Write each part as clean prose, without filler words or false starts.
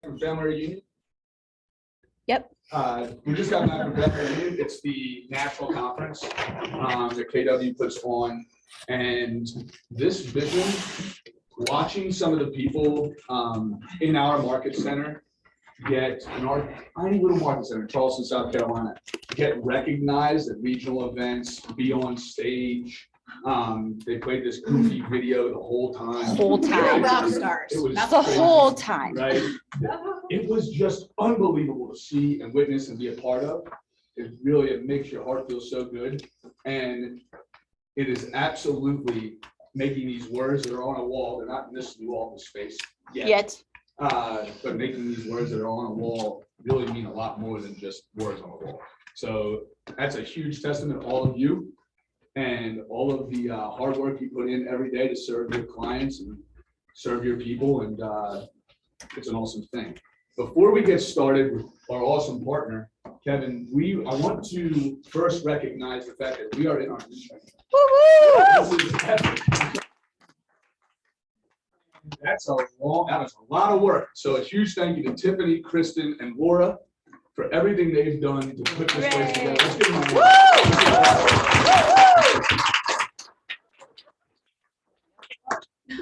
From Family Reunion. Yep. We just got back from Family Reunion. It's the national conference that KW puts on. And this vision, watching some of the people in our market center get, in our tiny little market center, Charleston, South Carolina, get recognized at regional events, be on stage. They played this goofy video the whole time. Rock stars. It was The crazy, whole time. right? It was just unbelievable to see and witness and be a part of. It makes your heart feel so good. And it is absolutely making these words that are on a wall, they're not in this new office space yet. But making these words that are on a wall really mean a lot more than just words on a wall. So that's a huge testament to all of you and all of the hard work you put in every day to serve your clients and serve your people. And it's an awesome thing. Before we get started with our awesome partner, Kevin, I want to first recognize the fact that we are in our new segment. This is epic. That was a lot of work. So a huge thank you to Tiffany, Kristen, and Laura for everything they've done to put this place together. Let's give them a hand.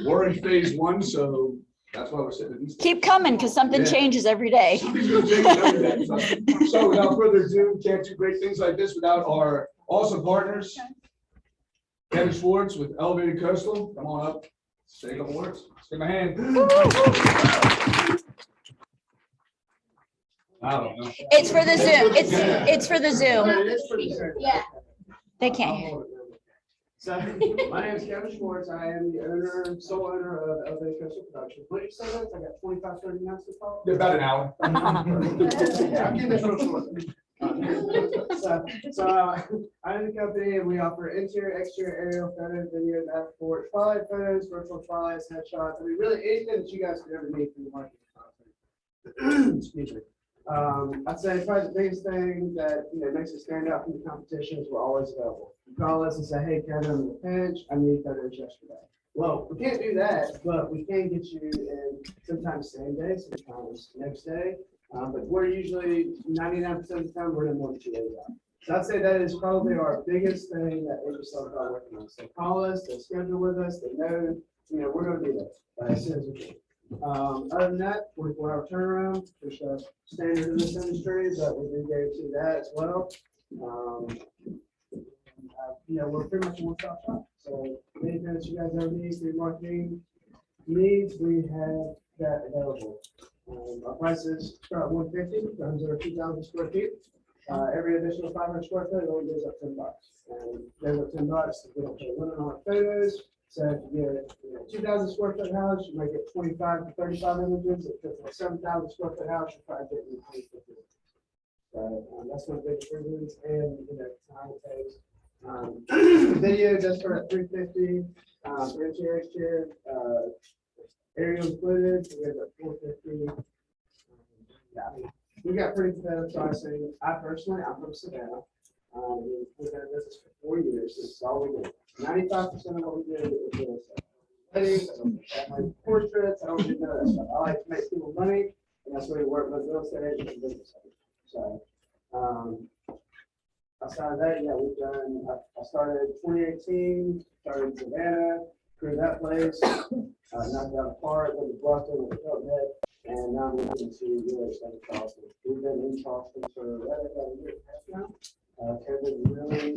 We're in phase 1, so that's why we're sitting in these. Keep coming, because something changes every day. Something's gonna change every day. So without further ado, can't do great things like this without our awesome partners. Kevin Schwartz with Elevated Coastal, come on up, say a couple words, let's give him a hand. I don't know. It's for the Zoom. It's for the Zoom. Yeah. They can't hear. So, my name is Kevin Schwartz. I am the sole owner of Elevated Coastal Productions. What did you say that? I got 25, 30 minutes to talk? About an hour. Yeah, I'm keeping this real short. I'm in the company and we offer interior, exterior, aerial photos, videos, export, spotlight photos, virtual trials, headshots. I mean, really anything that you guys could ever need for your marketing content. Excuse me. I'd say probably the biggest thing that makes us stand out from the competition is we're always available. You call us and say, "Hey, Kevin, I'm in a pinch. I need photos yesterday." Well, we can't do that, but we can get you in sometimes same day, sometimes next day. But we're usually 99% of the time we're in more than 2 days out. So I'd say that is probably our biggest thing that agents are working on. So call us, they schedule with us, they know, we're going to do that as soon as we can. Other than that, 24-hour turnaround, which is standard in this industry, but we do guarantee that as well. We're pretty much a one-stop shop. So anything that you guys ever need for your marketing needs, we have that available. Our prices start at $150, runs over 2,000 square feet. Every additional 500 square foot, it only goes up $10. And goes up $10, we don't put a limit on our photos. So if you get a 2,000 square foot house, you might get 25 to 35 images. If it's a 7,000 square foot house, you probably get 20 to 50. So that's one of the biggest reasons. And time it takes. Video does start at $350. For interior, exterior, aerial included, we have at $450. We got pretty competitive pricing. I'm from Savannah. We've been in business for 4 years. This is all we do. 95% of what we do is real estate. Weddings, family portraits. I don't do none of that stuff. I like to make people money, and that's where we work with real estate agents and business owners. So, outside of that, we've done. I started 2018. Started in Savannah. Grew that place. Knocked out a park. Went to Boston with Hilton Head. And now we're moving to real estate in Charleston. We've been in Charleston for right about a year and a half now. COVID really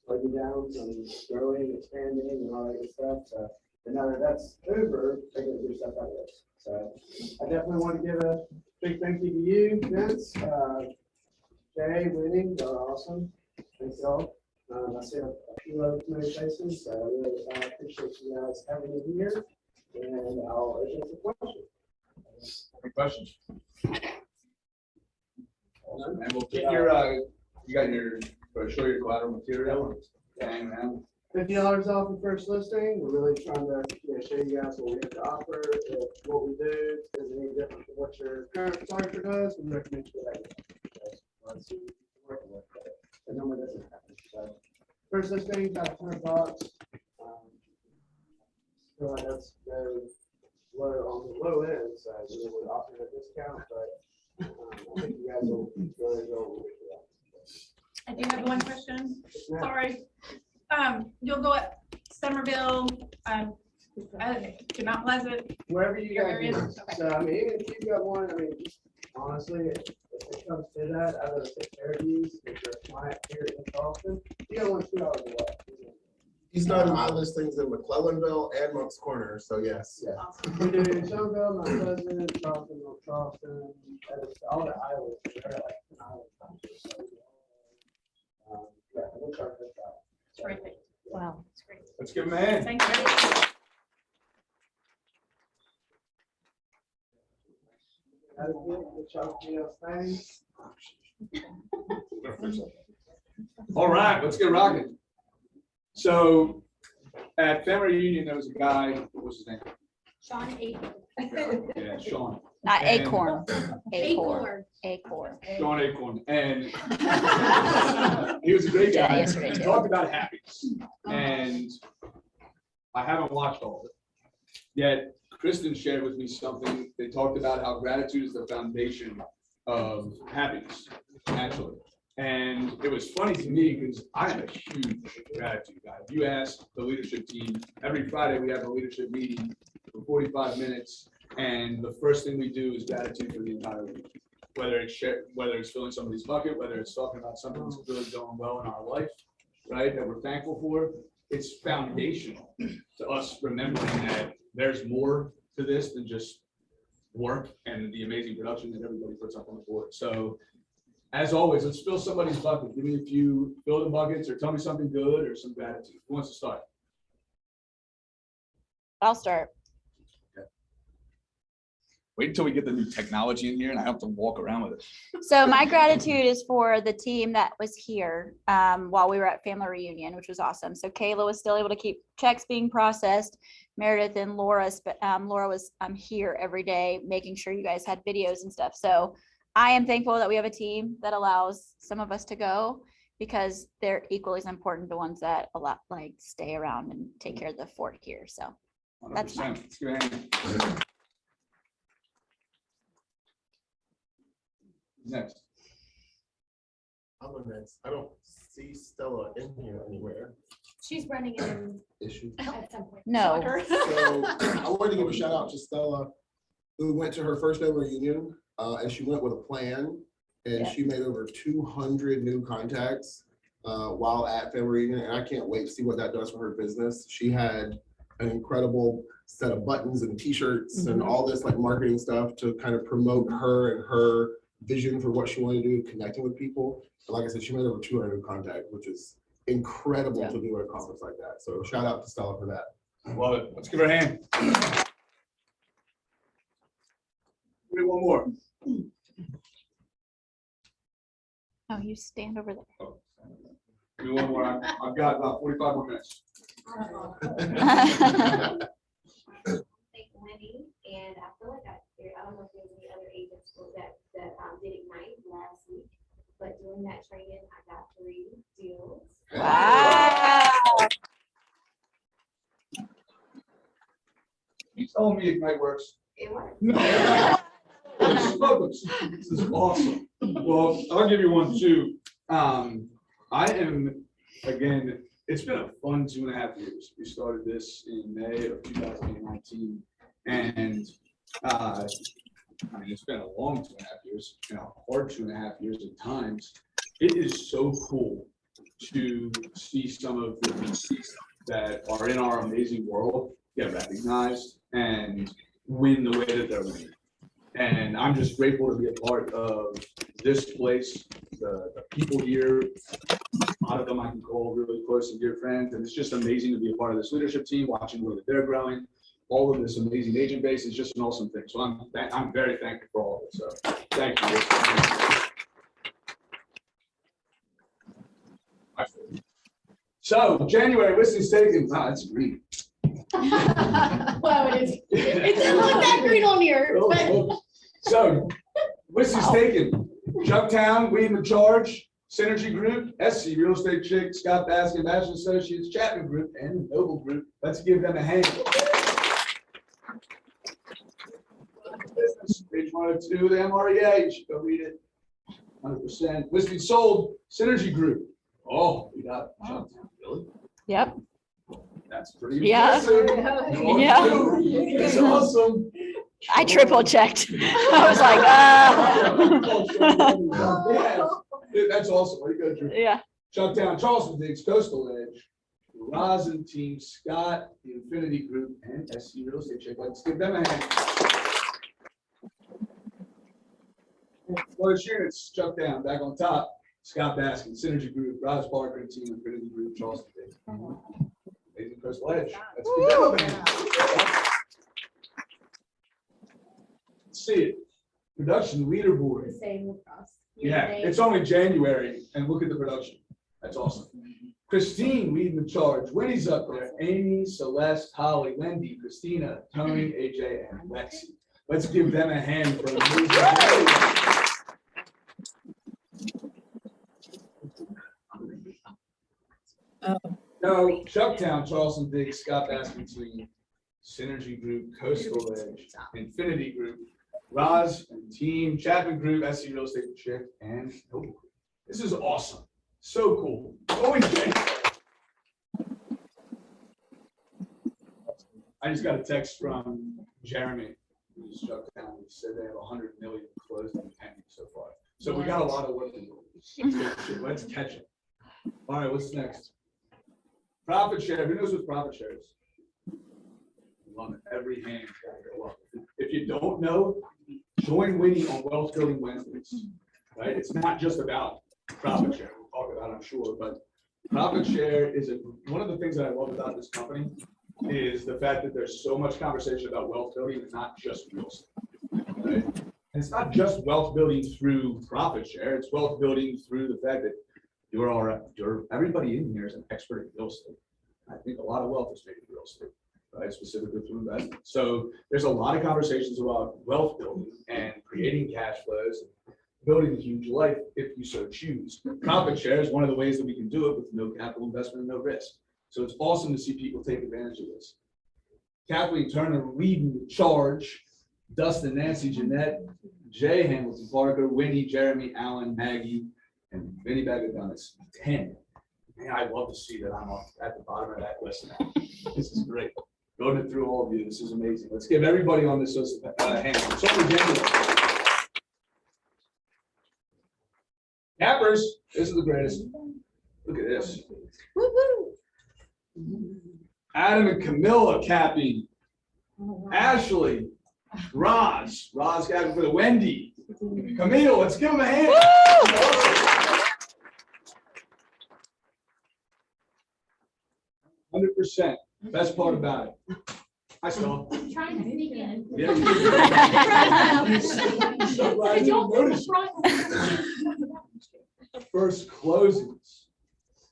slowed me down from growing, expanding, and all that good stuff. So, but now that that's over, they're going to do stuff like this. So, I definitely want to give a big thank you to you, Vince, Jay, Winnie, y'all are awesome. Thanks, y'all. I see a few other familiar faces, so I really appreciate you guys having me here. And I'll answer the question. Any questions? Awesome. And we'll get your, you got your, show your collateral material. Dang, man. $50 off the first listing. We're really trying to show you guys what we have to offer. If what we do is any different from what your current photographer does, we recommend you go that way. Let's see what you're working with. It normally doesn't happen. So first listing, about $100. Feel like that's very low on the low end. So we would offer a discount, but I think you guys will really go with that. I do have one question. Yes, ma'am. Sorry. You'll go at Somerville, to Mount Pleasant. Wherever you Your guys areas? need. Okay. So, I mean, even if you've got one, I mean, honestly, if it comes to that, I would take care of these, if you're a client here in Charleston, you don't want $2 away. He started my listings in McClellanville and Moncks Corner, so yes. Yeah. We do Somerville, Mount Pleasant, Charleston, North Charleston, all the islands, they're like an island. Yeah, we'll charge this out. Terrific. Wow. That's great. Let's give him a hand. Thank you. That is it. Good job, thanks. All right, let's get rocking. So at family reunion, there was a guy, what was his name? Sean Yeah, Sean. Not And- acorn. Acorn. Acorn. Acorn. Sean Acorn, and he was a great Yeah, guy. yesterday He too. talked about happiness, and I haven't watched all of it. Yet Kristen shared with me something. They talked about how gratitude is the foundation of happiness, actually. And it was funny to me because I am a huge gratitude guy. If you ask the leadership team, every Friday we have a leadership meeting for 45 minutes. And the first thing we do is gratitude for the entire week. Whether it's filling somebody's bucket, whether it's talking about something that's really going well in our life, right, that we're thankful for, it's foundational to us remembering that there's more to this than just work and the amazing production that everybody puts up on the board. So as always, let's fill somebody's bucket. Give me a few fill the buckets or tell me something good or some gratitude. Who wants to start? I'll start. Wait until we get the new technology in here and I have to walk around with it. So my gratitude is for the team that was here while we were at family reunion, which was awesome. So Kayla was still able to keep checks being processed. Meredith and Laura, Laura was here every day, making sure you guys had videos and stuff. So I am thankful that we have a team that allows some of us to go because they're equally as important to ones that like stay around and take care of the fort here. So 100%. That's mine. Let's give it a hand. Next. I'm the next. I don't see Stella in here anywhere. She's running in Issue. at some point. No. So I wanted to give a shout out to Stella, who went to her first ever reunion, and she went with a plan, and Yeah. she made over 200 new contacts while at family reunion, and I can't wait to see what that does for her business. She had an incredible set of buttons and t-shirts and all this like marketing stuff to kind of promote her and her vision for what she wanted to do, connecting with people. And like I said, she made over 200 new contacts, which is incredible Yeah. to do at a conference like that. So shout out to Stella for that. Love it. Let's give her a hand. Give me one more. Oh, you stand over there. Oh, give me one more. I've got about 45 more minutes. Thank Wendy, and I feel like I don't know if there's any other agents that did Ignite last week, but during that training, I got 3 deals. Wow. You telling me Ignite works? It worked. This is awesome. Well, I'll give you one too. I am, again, it's been a fun 2.5 years. We started this in May of 2019. And I mean, it's been a long 2.5 years, hard 2.5 years at times. It is so cool to see some of the pieces that are in our amazing world get recognized and win the way that they're winning. And I'm just grateful to be a part of this place, the people here. A lot of them I can call really close and dear friends, and it's just amazing to be a part of this leadership team, watching the way that they're growing. All of this amazing agent base is just an awesome thing. So I'm very thankful for all of it. So thank you. So January listings taken. Wow, that's green. Well, it doesn't look that green on here, but So listings taken. Chucktown, leading the charge. Synergy Group, SC Real Estate Chick, Scott Baskin, National Associates, Chapman Group, and Noble Group. Let's give them a hand. Insurance, page 102, the MREA, you should go read it. 100%. Listed sold, Synergy Group. Oh, we got Chucktown, really? Yep. That's pretty Yeah. impressive. Yeah. That's awesome. I triple checked. I was like, Yeah, that's awesome. Way to go, Drew. yeah. Chucktown, Charleston Diggs, Coastal Edge, Rosin Team, Scott, the Infinity Group, and SC Real Estate Check. Let's give them a hand. Well, sure, it's Chucktown, back on top. Scott Baskin, Synergy Group, Roz Parker, and Team Infinity Group, Charleston Diggs. Amazing Coastal Edge. Let's give them a hand. Let's see it. Production leaderboard. The same across. Yeah, it's only January, and look at the production. That's awesome. Christine leading the charge. Winnie's up there. Amy, Celeste, Holly, Wendy, Christina, Tony, AJ, and Lexi. Let's give them a hand for amazing day. No, Chucktown, Charleston Diggs, Scott Baskin Team, Synergy Group, Coastal Edge, Infinity Group, Roz and Team, Chapman Group, SC Real Estate Chick, and Noble Group. This is awesome. So cool. Always great. I just got a text from Jeremy, who's Chucktown. He said they have 100 million closed and pending so far. So we got a lot of work to do. Let's catch it. All right, what's next? Profit share. Who knows what profit share is? On every hand. Gotta go up. If you don't know, join Winnie on Wealth Building Wednesdays. Right? It's not just about profit share. We'll talk about it, I'm sure, but profit share is one of the things that I love about this company is the fact that there's so much conversation about wealth building and not just real estate. Right? And it's not just wealth building through profit share. It's wealth building through the fact that everybody in here is an expert in real estate. I think a lot of wealth is made in real estate. Right, specifically through investment. So there's a lot of conversations about wealth building and creating cash flows, and building a huge life if you so choose. Profit share is one of the ways that we can do it with no capital investment and no risk. So it's awesome to see people take advantage of this. Kathleen Turner leading the charge, Dustin, Nancy, Jeanette, Jay Hamilton, Parker, Winnie, Jeremy, Alan, Maggie, and Vinny Bagadonis, 10. Man, I love to see that I'm at the bottom of that list now. This is great. Going it through all of you. This is amazing. Let's give everybody on this list a hand. It's only January. Cappers, this is the greatest. Look at this. Adam and Camilla capping. Ashley, Roz capping for the Wendy. Camille, let's give them a hand. 100%. Best part about it. I saw. Trying to sneak in. Yeah. So glad Did you y'all noticed. front? First closings.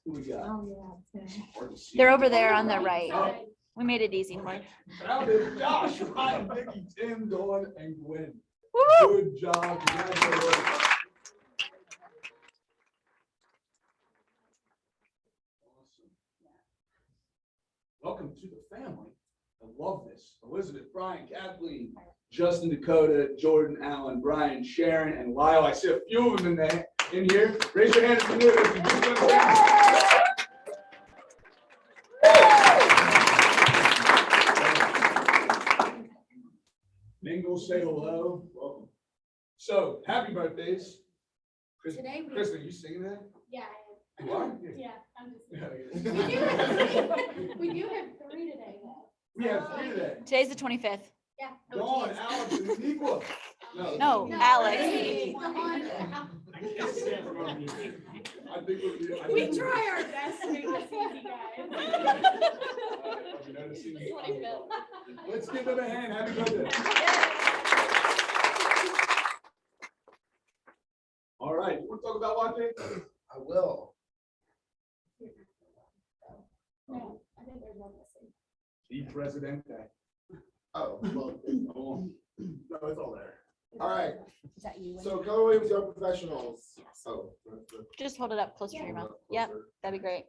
Who we got? Oh, yeah. Hard to see. They're over there on the right. Oh. We made it easy for you. Found it. Josh, Ryan, Vicky, Tim, Dawn, and Gwen. Woo! Good job. Congratulations. Awesome. Welcome to the family. I love this. Elizabeth, Brian, Kathleen, Justin, Dakota, Jordan, Alan, Brian, Sharon, and Lyle. I see a few of them in here. Raise your hand if you're new. If you're new to the family. Mingle, say hello. Welcome. So, happy birthdays. Today we- Kristen, you singing that? Yeah, You are? yeah, I'm just. Yeah. We do have 3 today, though. We have 3 today. Today's the 25th. Yeah. Dawn, Alex, and Niqua. No, Alex. Hey, come on. I think we'll be. We try our best to make this easy, guys. Let's give them a hand. Happy birthday. All right, you want to talk about one thing? I will. No, I think there's one missing. The presidente. Oh, well, Oh, no, it's all there. All right, Is that you? so Keller Williams Young Professionals. Oh. Just hold it up closer to your mouth. Yep, that'd be great.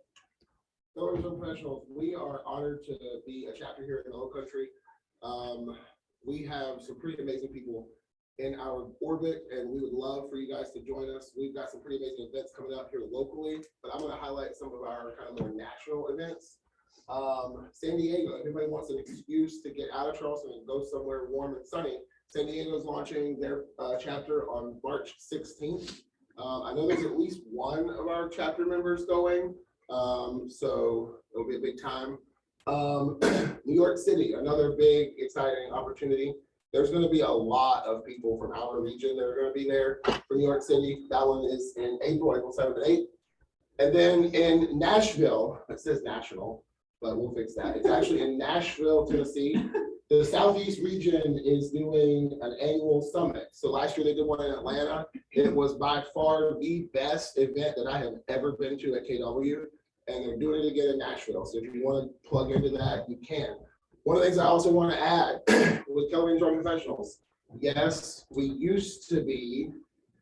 Keller Williams Young Professionals, we are honored to be a chapter here in the whole country. We have some pretty amazing people in our orbit, and we would love for you guys to join us. We've got some pretty amazing events coming up here locally, but I'm gonna highlight some of our kind of more national events. San Diego, if anybody wants an excuse to get out of Charleston and go somewhere warm and sunny, San Diego is launching their chapter on March 16th. I know there's at least one of our chapter members going, so it'll be a big time. New York City, another big, exciting opportunity. There's gonna be a lot of people from our region that are gonna be there for New York City. That one is in April 7th and 8th. And then in Nashville, it says national, but we'll fix that. It's actually in Nashville, Tennessee. The Southeast region is doing an annual summit. So last year they did one in Atlanta. It was by far the best event that I have ever been to at KW. And they're doing it again in Nashville. So if you want to plug into that, you can. One of the things I also want to add with Keller Williams Young Professionals, yes, we used to be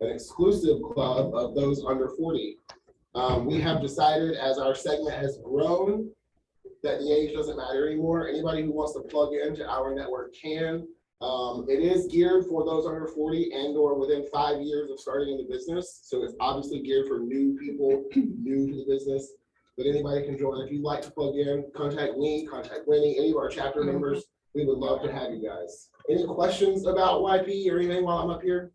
an exclusive club of those under 40. We have decided as our segment has grown that the age doesn't matter anymore. Anybody who wants to plug into our network can. It is geared for those under 40 and or within 5 years of starting in the business. So it's obviously geared for new people, new to the business. But anybody can join. If you'd like to plug in, contact me, contact Winnie, any of our chapter members. We would love to have you guys. Any questions about YP or anything while I'm up here?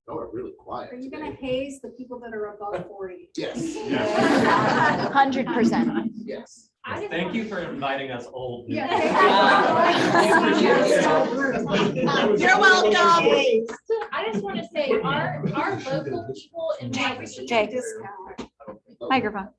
Oh, we're really quiet. Are you gonna today. haze the people that are above 40? Yes, 100%. yes. Thank you for inviting us old. Yeah. You're welcome. I just want to say, our local people in YP. Jake. Microphone.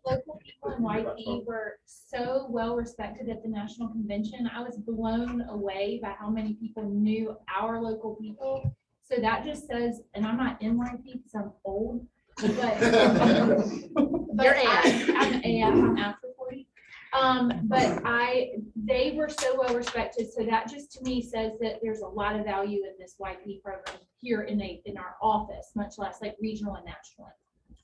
Local people in YP were so well respected at the national convention. I was blown away by how many people knew our local people. So that just says, and I'm not in YP because I'm old, but You're I'm after 40. But they were so well respected. So that just to me says that there's a lot of value in this YP program here in our office, much less like regional and national.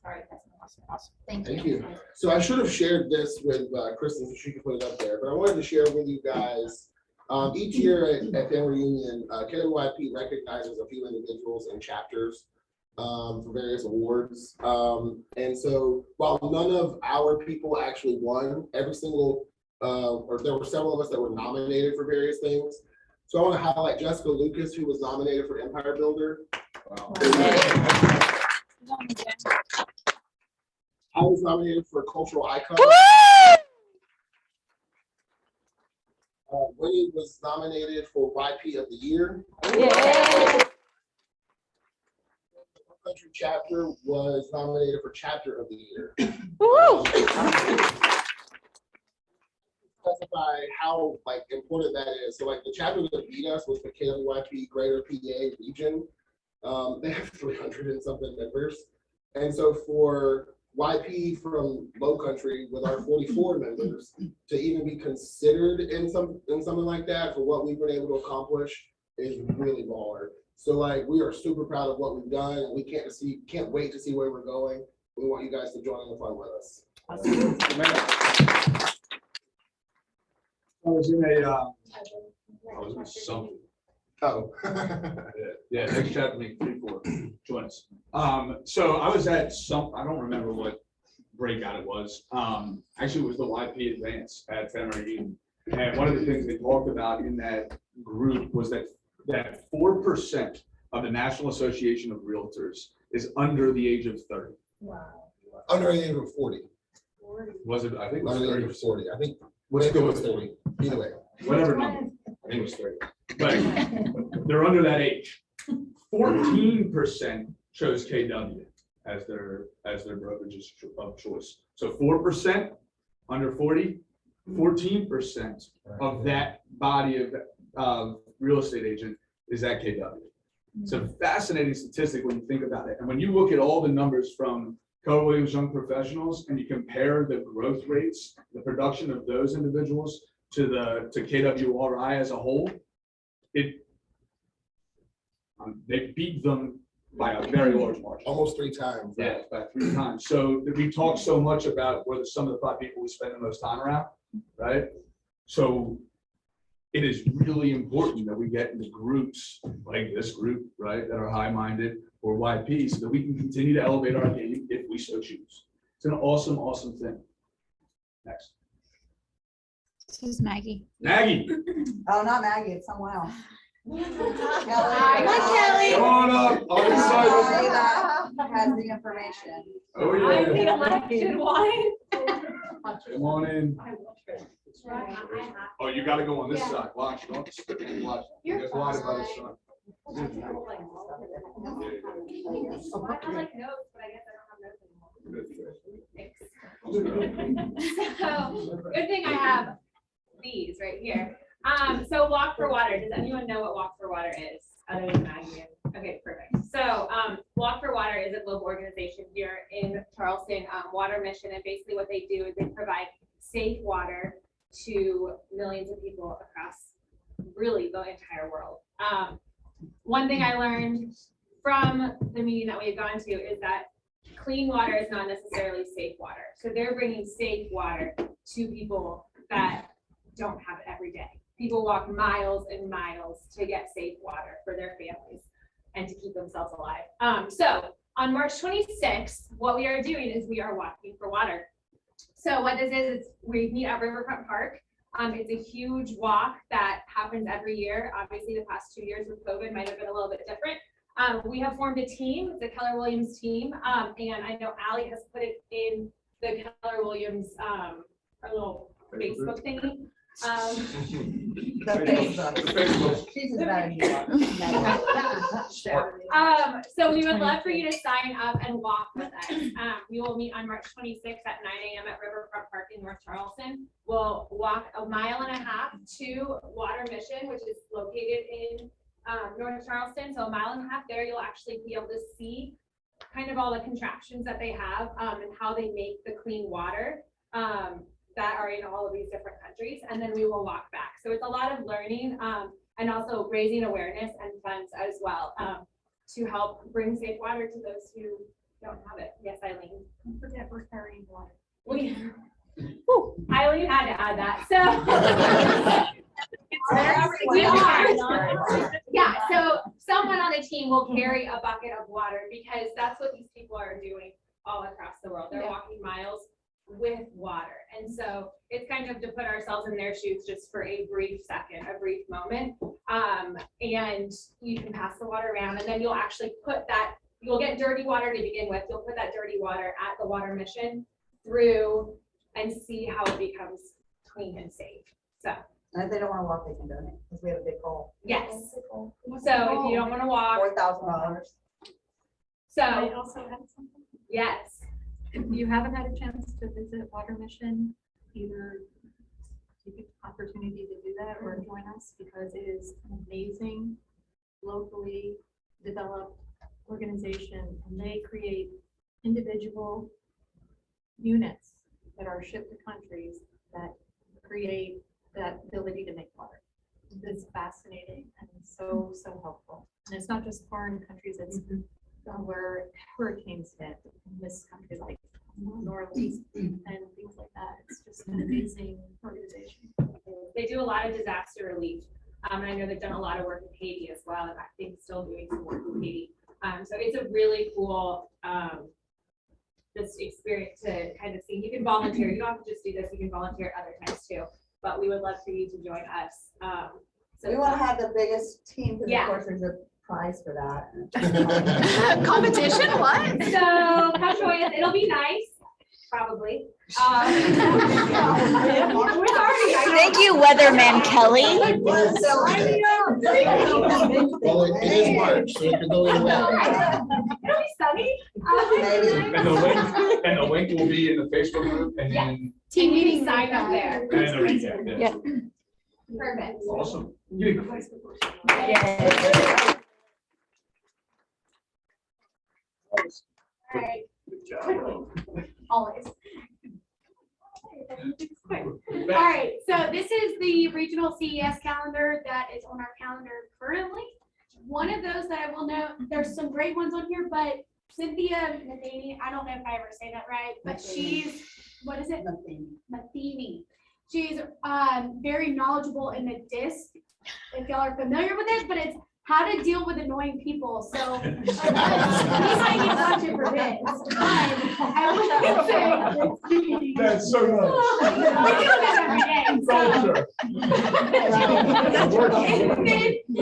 All right, that's awesome. Thank you. So I should have shared this with Kristen so she could put it up there, but I wanted to share with you guys. Each year at Family Reunion, KWYP recognizes a few individuals and chapters for various awards. And so while none of our people actually won, every single, or there were several of us that were nominated for various things. So I want to highlight Jessica Lucas, who was nominated for Empire Builder. Wow. I was nominated for Cultural Icon. Winnie was nominated for YP of the Year. Yeah. Country Chapter was nominated for Chapter of the Year. Woo! Specify how important that is. So the chapter that beat us was the KWYP Greater PA region. They have 300 and something members. And so for YP from Low Country with our 44 members to even be considered in something like that for what we've been able to accomplish is really baller. So we are super proud of what we've done, and we can't wait to see where we're going. We want you guys to join in the fun with us. I was in something. Oh. Yeah, next chapter, make 3-4, join us. So I was at I don't remember what breakout it was. Actually, it was the YP Advance at Family Reunion. And one of the things they talked about in that group was that 4% of the National Association of Realtors is under the age of 30. Wow. Under the age of 40. Was it? I think it was Under the age 30. of 40. I think What's maybe it the was 30. Either way. whatever number? I think it was 30. But they're under that age. 14% chose KW as their brokerage of choice. So 4% under 40, 14% of that body of real estate agent is at KW. It's a fascinating statistic when you think about it. And when you look at all the numbers from Keller Williams Young Professionals and you compare the growth rates, the production of those individuals to KWRI as a whole, they beat them by a very large margin. Almost 3 times. Yeah, by 3 times. So we talk so much about where some of the 5 people we spend the most time around, right? So it is really important that we get into groups like this group, right, that are high-minded or YP, so that we can continue to elevate our game if we so choose. It's an awesome, awesome thing. Next. This is Maggie. Maggie, Oh, not Maggie, it's someone else. Hi, come on up, on this side. That has the information. Oh, I'm the yeah. elected one. Come on in. Oh, you gotta go on this side. Watch, don't watch. You're There's light by the fine. sun. I like notes, but I guess I don't have notes anymore. So, good thing I have these right here. So Walk for Water, does anyone know what Walk for Water is, other than Maggie? Okay, perfect. So, Walk for Water is a global organization here in Charleston, Water Mission, and basically what they do is they provide safe water to millions of people across really the entire world. One thing I learned from the meeting that we've gone to is that clean water is not necessarily safe water. So they're bringing safe water to people that don't have it every day. People walk miles and miles to get safe water for their families and to keep themselves alive. So on March 26th, what we are doing is we are walking for water. So what this is we meet at Riverfront Park. It's a huge walk that happens every year. Obviously, the past 2 years with COVID might have been a little bit different. We have formed a team, the Keller Williams team, and I know Allie has put it in the Keller Williams, our little Facebook thingy. The Facebook. The Facebook. She's as bad as you are. So we would love for you to sign up and walk with us. We will meet on March 26th at 9 a.m. at Riverfront Park in North Charleston. We'll walk 1.5 miles to Water Mission, which is located in North Charleston. So 1.5 miles there, you'll actually be able to see kind of all the contraptions that they have and how they make the clean water that are in all of these different countries. And then we will walk back. So it's a lot of learning and also raising awareness and funds as well to help bring safe water to those who don't have it. Yes, Eileen. Don't forget we're carrying water. Eileen had to add that. So we are. Yeah, so someone on the team will carry a bucket of water because that's what these people are doing all across the world. They're walking miles with water. And so it's kind of to put ourselves in their shoes just for a brief second, a brief moment. And you can pass the water around and then you'll actually put that, you'll get dirty water to begin with. You'll put that dirty water at the Water Mission through and see how it becomes clean and safe. So. And if they don't want to walk, they can donate, because we have a big goal. Yes. So if you don't want to walk, $4,000. so also had something. yes. If you haven't had a chance to visit Water Mission, either take an opportunity to do that or join us because it is an amazing locally developed organization and they create individual units that are shipped to countries that create that ability to make water. It's fascinating and so helpful. And it's not just foreign countries, it's where hurricanes hit in this country like New Orleans and things like that. It's just an amazing organization. They do a lot of disaster relief. And I know they've done a lot of work in Haiti as well, and I think still doing some work in Haiti. So it's a really cool this experience to kind of see. You can volunteer. You don't have to just do this. You can volunteer at other times too. But we would love for you to join us. We want to have the biggest team, because Yeah. of course there's a prize for that. Competition, what? So come join us. It'll be nice, probably. Thank you, Weatherman Kelly. Well, it is March, so it could go either way. It'll be sunny. And the link will be in the Facebook group and then, Team meeting sign up there. and the recap. Yeah. Perfect. Awesome. You can- All right. Good job. Always. All right, so this is the regional CES calendar that is on our calendar currently. One of those that I will note, there's some great ones on here, but Cynthia Matheny, I don't know if I ever say that right, but she's, what is it? Matheny. She's very knowledgeable in the DISC, if y'all are familiar with it, but it's how to deal with annoying people. So we might get budget for this. But I would say. That's so nice. We do that every day. So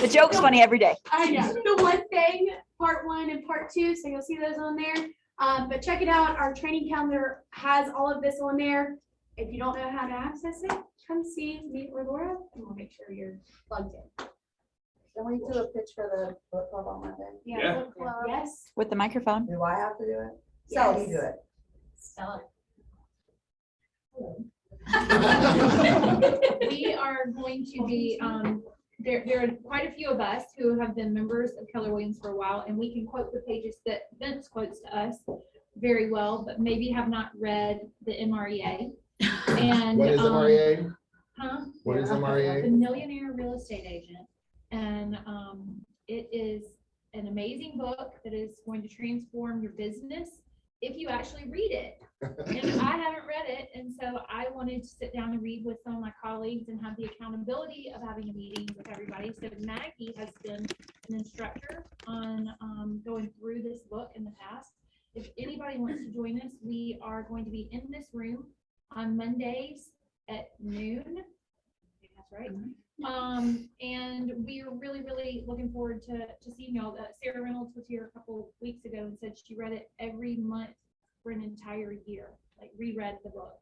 The joke's funny every day. I know, the one thing, part 1 and part 2, so you'll see those on there. But check it out, our training calendar has all of this on there. If you don't know how to access it, come see me or Laura, and we'll make sure you're plugged in. Can we do a pitch for the book club on Monday? Yeah. Book club. Yes. With the microphone. Do I have to do it? Sally, you do Yes. it. We are going to be, there are quite a few of us who have been members of Keller Williams for a while, and we can quote the pages that Vince quotes to us very well, but maybe have not read the MREA. And What is MREA? Huh? What is The MREA? Millionaire Real Estate Agent. And it is an amazing book that is going to transform your business if you actually read it. And I haven't read it, and so I wanted to sit down and read with some of my colleagues and have the accountability of having a meeting with everybody. So Maggie has been an instructor on going through this book in the past. If anybody wants to join us, we are going to be in this room on Mondays at noon. I think that's right. And we are really, really looking forward to seeing y'all. Sarah Reynolds was here a couple weeks ago and said she read it every month for an entire year, like reread the book.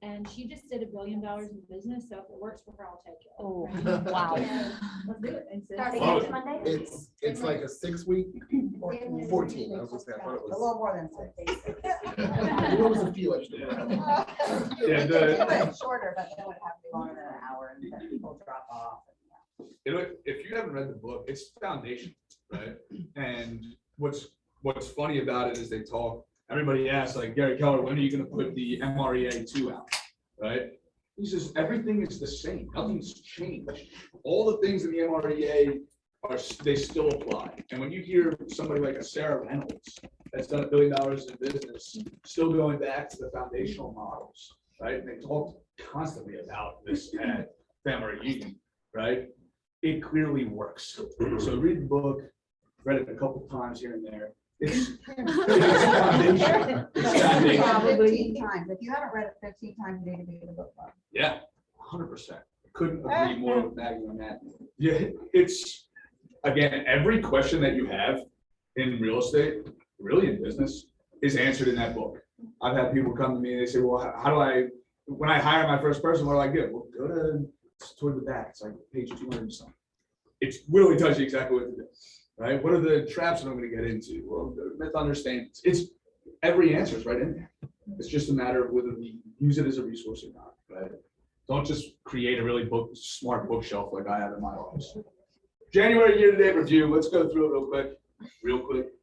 And she just did $1 billion in business, so if it works for her, I'll take it. Oh, wow. Let's do it. Starting Love next it. Monday. It's like a 6-week, 14. I was gonna say, I thought it A little more than 6. There was a few extra. Yeah, Do it shorter, but it would have to be longer than an hour and then people drop off. If you haven't read the book, it's foundation, right? And what's funny about it is they talk, everybody asks like, Gary Keller, when are you gonna put the MREA 2 out, right? He says, everything is the same, nothing's changed. All the things in the MREA they still apply. And when you hear somebody like a Sarah Reynolds that's done $1 billion in business, still going back to the foundational models, right? And they talk constantly about this at Family Reunion, right? It clearly works. So read the book, read it a couple times here and there. It's foundation. It's foundation. Probably 15 times. If you haven't read it 15 times, you need to be in the book club. Yeah, 100%. Couldn't agree more with Maggie on that. Yeah, it's, again, every question that you have in real estate, really in business, is answered in that book. I've had people come to me and they say, well, how do I, when I hire my first person, what do I get? Well, go to toward the back. It's like page 200 and something. It really tells you exactly what to do, right? What are the traps that I'm going to get into? Well, the myth understandings. It's every answer is right in there. It's just a matter of whether we use it as a resource or not, right? Don't just create a really smart bookshelf like I have in my office. January year-to-date review. Let's go through it real quick.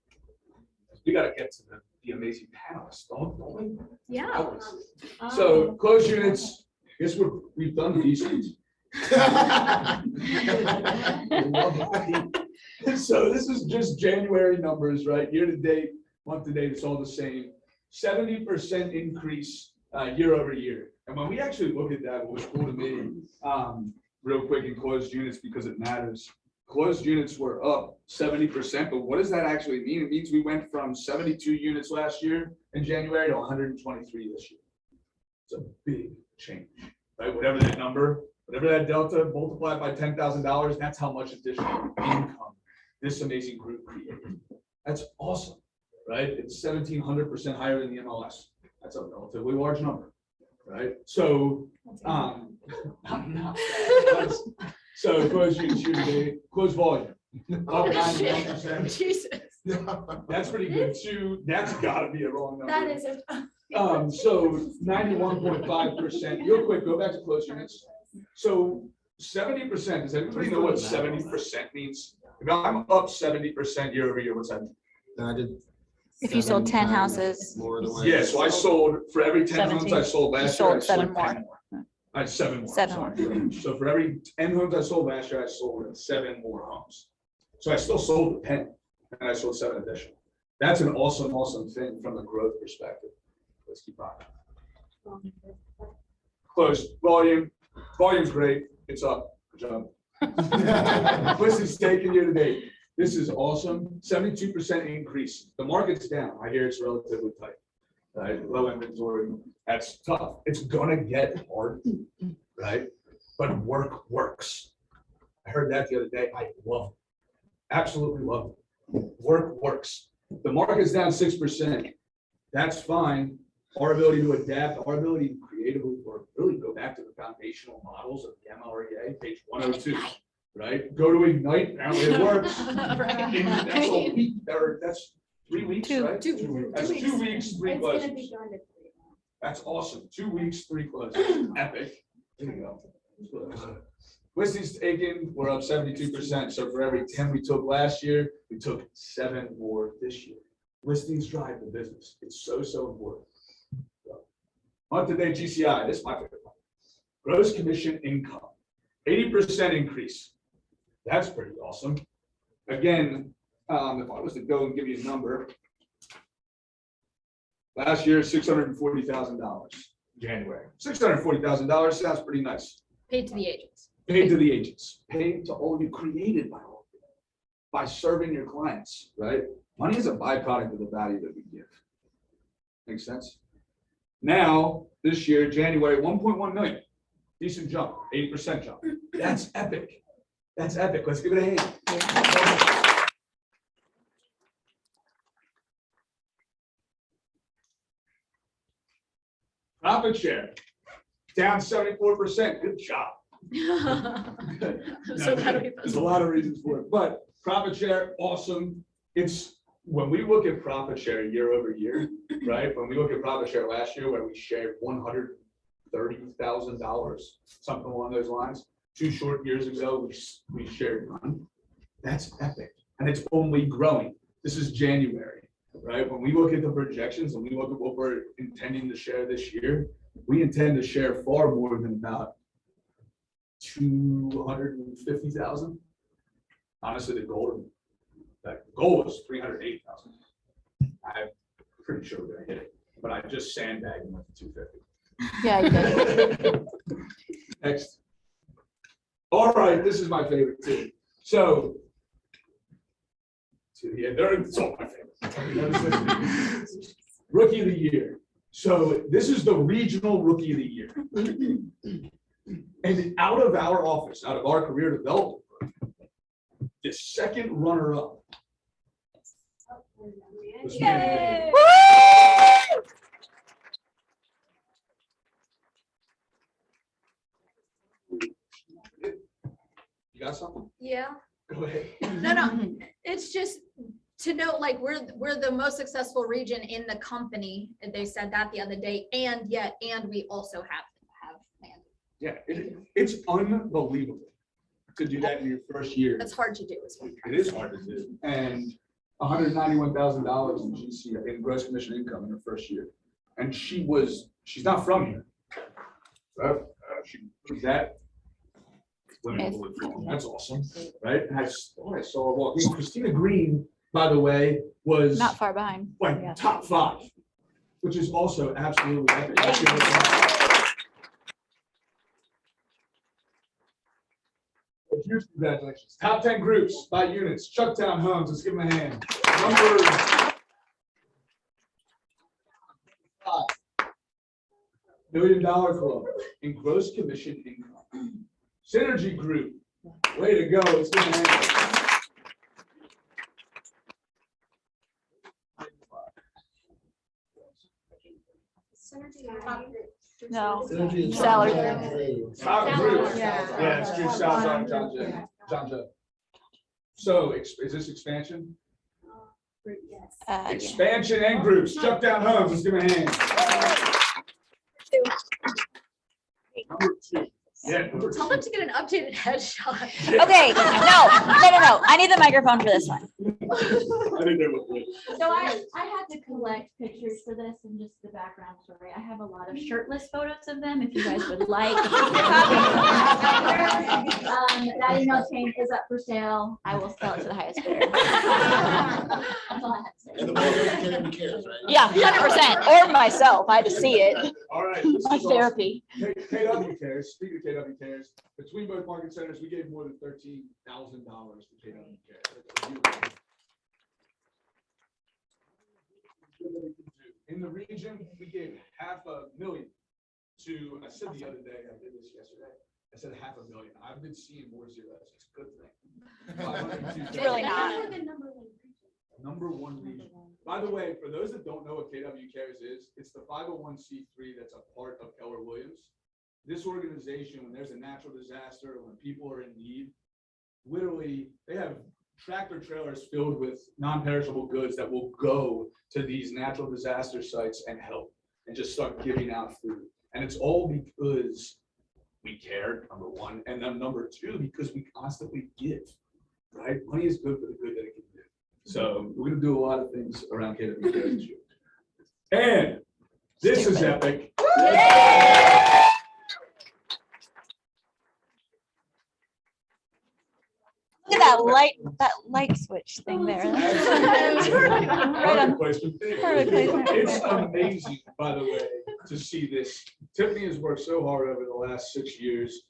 We got to get to the amazing panelists, don't we? Yeah. So closed units. I guess we've done decent. So this is just January numbers, right? Year to date, month to date, it's all the same. 70% increase year over year. And when we actually look at that, what was cool to me, real quick in closed units, because it matters. Closed units were up 70%, but what does that actually mean? It means we went from 72 units last year in January to 123 this year. It's a big change, right? Whatever that number, whatever that delta multiplied by $10,000, that's how much additional income this amazing group created. That's awesome, right? It's 1,700% higher than the MLS. That's a relatively large number, right? So, so closed units year to date, closed volume. Up 91%. Jesus. That's pretty good too. That's gotta be a wrong number. That is a. So 91.5%. Real quick, go back to closed units. So 70%, does anybody know what 70% means? If I'm up 70% year over year, what's that mean? I did. If you sold 10 7 times houses. more than last Yeah, so I sold, for every 10 homes I 17. sold You last year, I sold 7 sold 10 more. I had 7 more. 7 sorry. So for every 10 homes I sold last year, I sold 7 more homes. So I still sold the 10 and I sold 7 additional. That's an awesome, awesome thing from a growth perspective. Let's keep on. close. Volume's great. It's up. Good job. Listen's taken year to date. This is awesome. 72% increase. The market's down. I hear it's relatively tight. Right? Low inventory. That's tough. It's gonna get hard, right? But work works. I heard that the other day. I love it. Absolutely love it. Work works. The market's down 6%. That's fine. Our ability to adapt, our ability to creatively or really go back to the foundational models of the MLREA, page 102, right? Go to Ignite, apparently it works. And that's a week, or that's 3 weeks, Two. right? Two That's 2 weeks, 3 It's gonna closes. be done in 3 months. That's awesome. 2 weeks, 3 closes. Epic. There you go. Listings taken, we're up 72%. So for every 10 we took last year, we took 7 more this year. Listings drive the business. It's so important. Month-to-date GCI, this is my favorite one. Gross commission income, 80% increase. That's pretty awesome. Again, if I was to go and give you a number, last year, $640,000, January. $640,000 sounds pretty nice. Paid to the agents. Paid to the agents, paid to all you created by all of you, by serving your clients, right? Money is a byproduct of the value that we give. Makes sense? Now, this year, January, 1.1 million. Decent jump, 80% jump. That's epic. That's epic. Let's give it a hand. Profit share, down 74%. Good job. So how do we? There's a lot of reasons for it, but profit share, awesome. It's, when we look at profit share year over year, right? When we look at profit share last year, where we shared $130,000, something along those lines. 2 short years ago, we shared none. That's epic, and it's only growing. This is January, right? When we look at the projections and we look at what we're intending to share this year, we intend to share far more than about 250,000. Honestly, the goal was 308,000. I'm pretty sure we're gonna hit it, but I just sandbagged and went to 250. Yeah, you did. Next. All right, this is my favorite too. So, yeah, it's all my favorite. Rookie of the year. So this is the regional rookie of the year. And out of our office, out of our career development, group, the second runner-up was Yay! You got something? Yeah, Go ahead. no, it's just to know, like, we're the most successful region in the company. And they said that the other day, and we also have land. Yeah, it's unbelievable to do that in your first year. That's hard to do as well. It is hard to do. And $191,000 in GC, in gross commission income in her first year. And she's not from here. She's that. That's awesome, right? And I saw her walking. Christina Green, by the way, was Not far behind. like Yeah. top 5, which is also absolutely epic. Huge congratulations. Top 10 groups by units. Chucktown Homes, let's give them a hand. Number 5. $1 Million Club in gross commission income. Synergy Group, way to go. Let's give them a hand. No. Synergy is Salary. Top group. Yeah. Yeah, it's Drew Salzar and John Joe. So is this expansion? Yeah. Expansion and groups. Chucktown Homes, let's give them a hand. Number 2. Yeah. number Tell 2. them to get an updated headshot. Okay, no. I need the microphone for this one. I didn't know what. So I had to collect pictures for this and just the background story. I have a lot of shirtless photos of them if you guys would like. That email chain is up for sale. I will sell it to the highest bidder. That's all I had to say. And the KW cares, right? Yeah, 100%, or myself, I had to see it, All right. this my is awesome. therapy. KW Cares, speaking of KW Cares, between both market centers, we gave more than $13,000 to KW Cares. That's a beautiful thing. Good that we can do. In the region, we gave $500,000 to, I said the other day, I did this yesterday, I said $500,000. I've been seeing more zeros. It's a good thing. It's really not. Number one region. By the way, for those that don't know what KW Cares is, it's the 501c3 that's a part of Keller Williams. This organization, when there's a natural disaster, when people are in need, literally, they have tractor trailers filled with non-perishable goods that will go to these natural disaster sites and help and just start giving out food. And it's all because we care, number one, and then number two, because we constantly give, right? Money is good for the good that it can do. So we're gonna do a lot of things around KW Cares this year. And this is epic. Look at that light switch thing there. Right on. Perfect placement. Perfect placement. It's amazing, by the way, to see this. Tiffany has worked so hard over the last 6 years.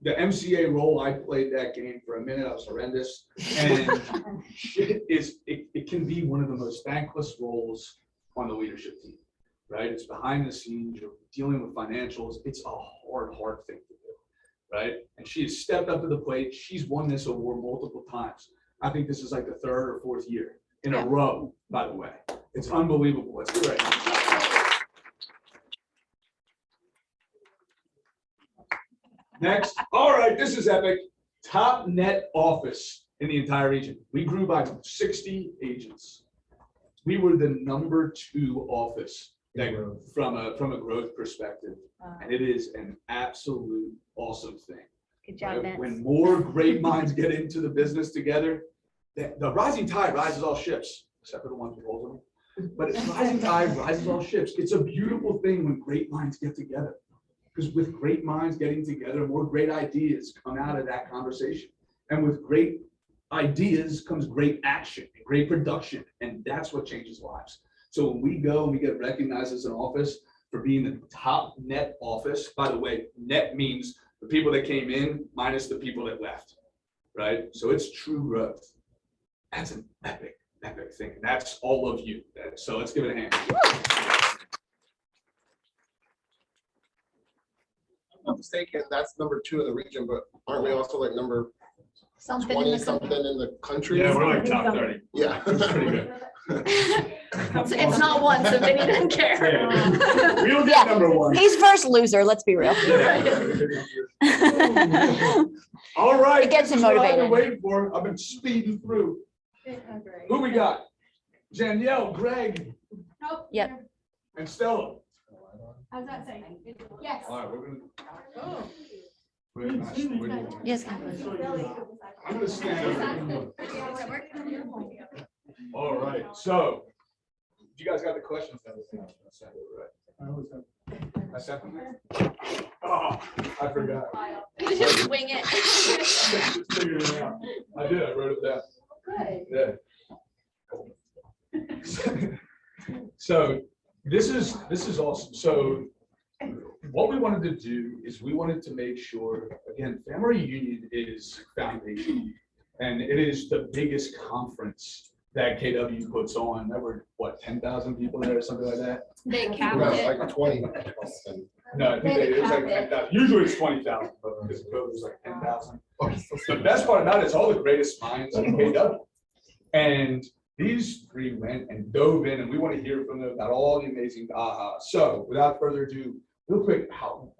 The MCA role, I played that game for a minute. I was horrendous. And it can be one of the most thankless roles on the leadership team, right? It's behind the scenes, you're dealing with financials. It's a hard thing to do, right? And she has stepped up to the plate. She's won this award multiple times. I think this is like the 3rd or 4th year in a row, by the way. It's unbelievable. It's great. Next, all right, this is epic. Top net office in the entire region. We grew by 60 agents. We were the number 2 office that, from a growth perspective, and it is an absolute awesome thing. Good job, Right? Vince. When more great minds get into the business together, the rising tide rises all ships, except for the ones with holes in them. But it's rising tide rises all ships. It's a beautiful thing when great minds get together. Because with great minds getting together, more great ideas come out of that conversation. And with great ideas comes great action, and great production, and that's what changes lives. So when we go and we get recognized as an office for being the top net office, by the way, net means the people that came in minus the people that left, right? So it's true growth. That's an epic thing. And that's all of you. So let's give it a hand. If I'm not mistaken, that's number 2 in the region, but aren't we also like number Something in 20 the something in the country? Yeah, we're like top 30. Yeah. That's pretty good. It's not one, so Vinny doesn't care. Yeah. We'll Yeah. get number 1. He's first loser, let's be real. All right. It gets him this is what I've motivated. been waiting for. I've been speeding through. Who we got? Danielle, Greg, Nope. Yep. and Stella. How's that say? Yes. All right, we're gonna. Wait, nice. Where do you want me? Yes. I'm gonna stand over. All right, so you guys got the questions and everything. I sent it, right? I sent them. Oh, I forgot. Just wing it. Just figured it out. I did, I wrote it down. Good. Yeah. So this is awesome. So what we wanted to do is we wanted to make sure, again, Family Reunion is foundation. And it is the biggest conference that KW puts on. There were, what, 10,000 people there or something like that? They Yeah, capped it's it. like 20. No, I think it was like 10,000. Usually it's 20,000, but because of COVID, it was like 10,000. The best part about it is all the greatest minds in KW. And these 3 went and dove in, and we want to hear from them about all the amazing aha. So without further ado, real quick, how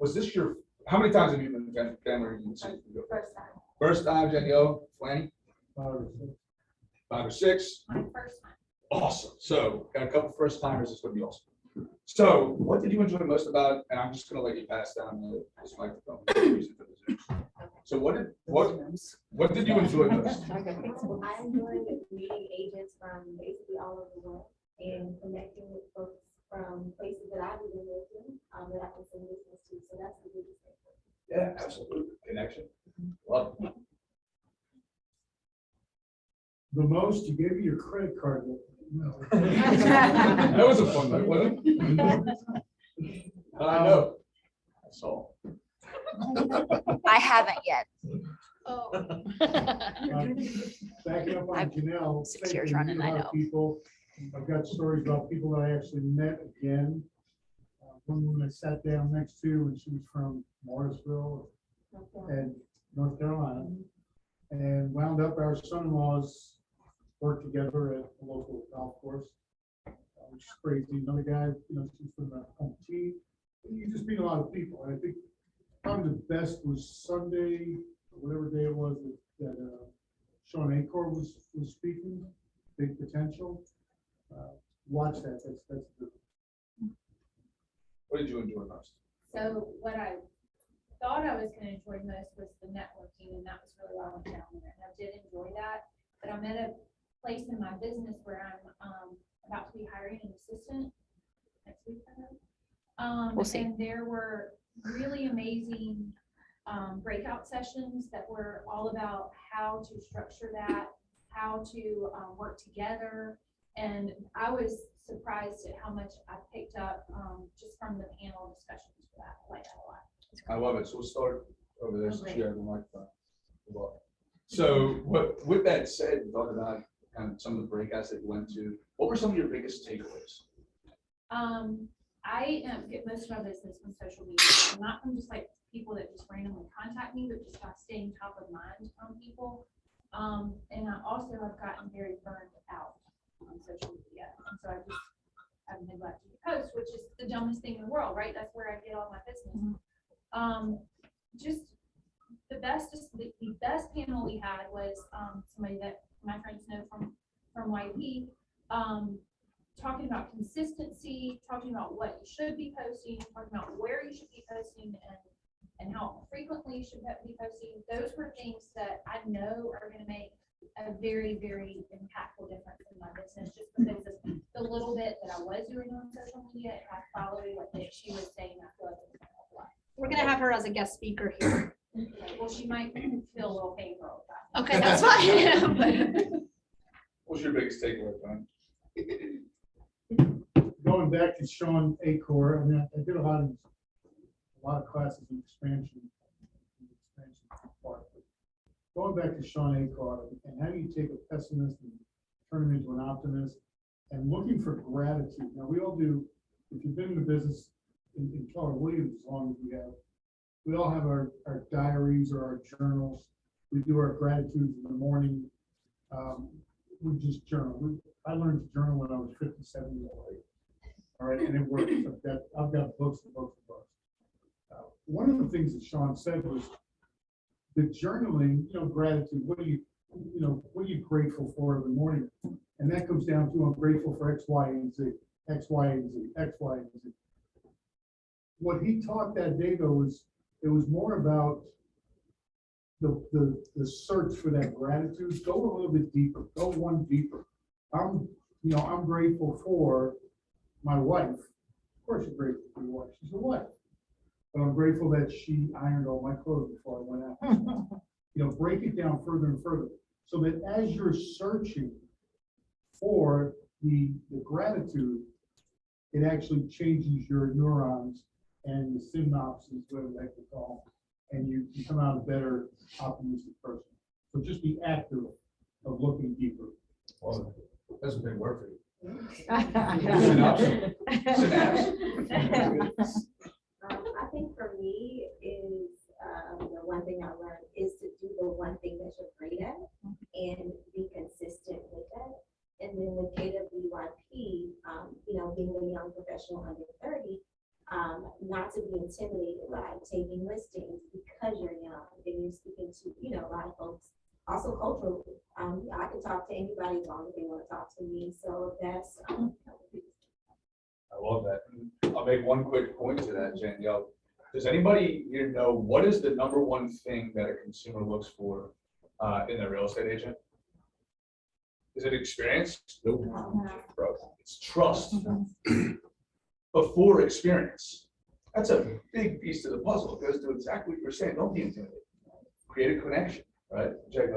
many times have you been to Family Reunion? First time. First time, Danielle, Flanny? 5 or 6. My first time. Awesome. So got a couple first timers. It's going to be awesome. So what did you enjoy most about, and I'm just going to let you pass down this microphone. So what did you enjoy most? I enjoyed meeting agents from basically all over the world and connecting with folks from places that I've even lived in, that I can send business to. So that's the biggest thing. Yeah, absolutely. Connection. Love it. The most, you gave me your credit card That was a fun night, wasn't it? I know. I saw. I haven't yet. Oh. Backing up on I've- Janelle. 6 years thinking, running, you I know, know. People, I've got stories about people that I actually met again. One woman I sat down next to, and she was from Morrisville and North Carolina. And wound up, our son-in-laws worked together at a local golf course. Which is crazy. Another guy, you know, she's from the home team. You just meet a lot of people. And I think probably the best was Sunday, or whatever day it was, that Sean Acor was speaking, Big Potential. Watch that, that's good. What did you enjoy most? So what I thought I was gonna enjoy most was the networking, and that was really why I went down there, and I did enjoy that. But I'm at a place in my business where I'm about to be hiring an assistant next week. I hope. We'll see. And there were really amazing breakout sessions that were all about how to structure that, how to work together. And I was surprised at how much I picked up just from the panel discussions for that. I like that a lot. I love it. So we'll start over there since Okay. you have the microphone. So with that said, talk about kind of some of the breakouts that you went to. What were some of your biggest takeaways? I get most of my business from social media, not from just like people that just randomly contact me, but just by staying top of mind on people. And I also have gotten very burned out on social media. And so I've neglected to post, which is the dumbest thing in the world, right? That's where I get all my business. Just the best panel we had was somebody that my friends know from YP, talking about consistency, talking about what you should be posting, talking about where you should be posting, and how frequently you should be posting. Those were things that I know are going to make a very, very impactful difference in my business, just because of the little bit that I was doing on social media. If I followed what she was saying, I feel like it was going to help a lot. We're gonna have her as a guest speaker here. Okay, well, she might feel a little fangirl about it. Okay, that's fine. What's your biggest takeaway, Brian? Going back to Sean Acor, I mean, I did a lot of classes in expansion part. But going back to Sean Acor, and how do you take a pessimist and turn him into an optimist, and looking for gratitude. Now, we all do, if you've been in the business in Keller Williams as long as we all have our diaries or our journals. We do our gratitudes in the morning. We just journal. I learned to journal when I was 57 years old. All right, and it works. I've got books and books and books. One of the things that Sean said was the journaling, gratitude. What are you grateful for every morning? And that comes down to I'm grateful for X, Y, and Z, X, Y, and Z, X, Y, and Z. What he taught that day though was it was more about the search for that gratitude. Go a little bit deeper. Go one deeper. I'm grateful for my wife. Of course, you're grateful for your wife. She's your wife. But I'm grateful that she ironed all my clothes before I went out. Break it down further and further, so that as you're searching for the gratitude, it actually changes your neurons and the synapses, whatever that you call, and you come out a better optimistic person. So just the act of looking deeper. Well, that's a big word for you. I think for me is, the one thing I learned is to do the one thing that you're great at and be consistent with that. And then with KWYP, being a young professional under 30, not to be intimidated by taking listings because you're young and you're speaking to, a lot of folks. Also culturally, I can talk to anybody as long as they want to talk to me. So that's, I love that. I'll make one quick point to that, Danielle. Does anybody here know what is the number one thing that a consumer looks for in their real estate agent? Is it experience? Nope. Bro, it's trust before experience. That's a big piece of the puzzle. It goes to exactly what you're saying. Don't be intimidated. Create a connection, right?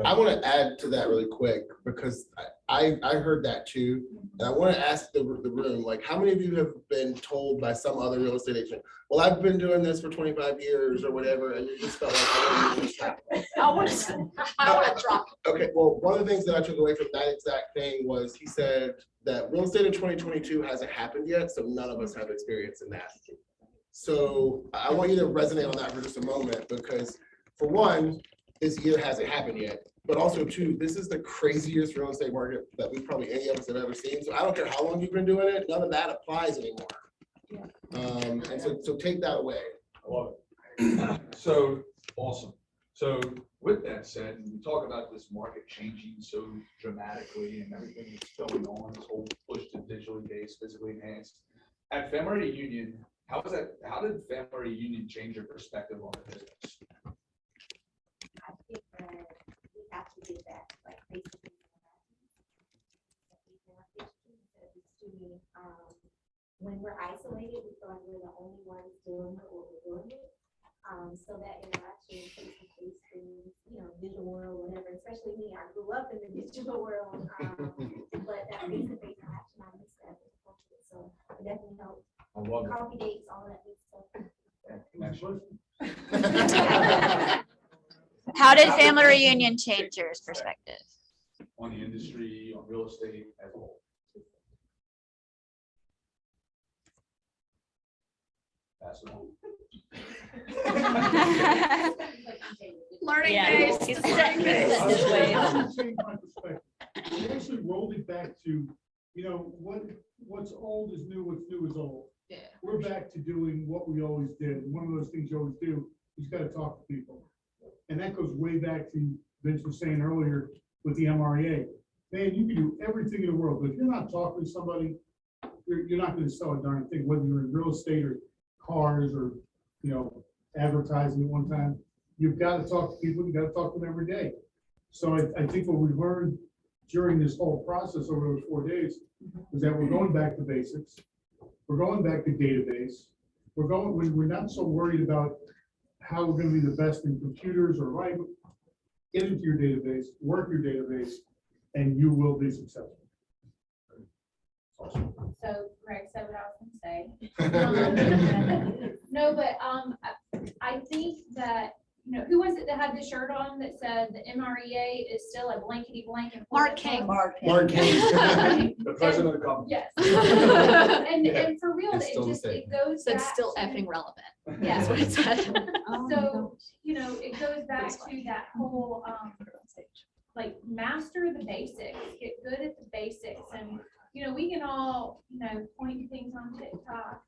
I want to add to that really quick because I heard that too. And I want to ask the room, like, how many of you have been told by some other real estate agent, well, I've been doing this for 25 years or whatever, and you just felt like, I don't know this happened. I want to drop. Okay, well, one of the things that I took away from that exact thing was he said that real estate in 2022 hasn't happened yet, so none of us have experience in that. So I want you to resonate on that for just a moment, because for one, this year hasn't happened yet. But also two, this is the craziest real estate market that we probably any of us have ever seen. So I don't care how long you've been doing it, none of that applies anymore. And so take that away. I love it. So, awesome. So with that said, we talk about this market changing so dramatically and everything that's going on, this whole push to digitally based, physically enhanced. At Family Reunion, how did Family Reunion change your perspective on the business? I think that we have to get that, like, basically. When we're isolated, we feel like we're the only ones doing what we're doing. So that interaction, face-to-face things, digital world, whatever, especially me, I grew up in the digital world. But that face-to-face interaction, I miss that. So it definitely helped. I love Coffee dates, all that good stuff. it. How did Family Reunion change your perspective? On the industry, on real estate as a whole. Pass it on. Learning Yeah. days. He's Learning days. set his ways. I changed my perspective. We actually rolled it back to, what's old is new, what's new is old. Yeah. We're back to doing what we always did. And one of those things you always do, you just gotta talk to people. And that goes way back to Vince was saying earlier with the MREA. Man, you can do everything in the world, but if you're not talking to somebody, you're not gonna sell a darn thing, whether you're in real estate or cars or, advertising at one time. You've got to talk to people, you got to talk to them every day. So I think what we learned during this whole process over those 4 days is that we're going back to basics. We're going back to database. We're not so worried about how we're going to be the best in computers or like, get into your database, work your database, and you will be successful. So Greg said what I was gonna say. No, but I think that, who was it that had the shirt on that said the MREA is still a blankety blank? Mark King. Mark King. The president of the company. Yes. And for real, It's still the same. it goes So back. it's still to- effing relevant. Yeah. That's what it said. So, it goes back to that whole, like, master the basics, get good at the basics. And, we can all, point to things on TikTok,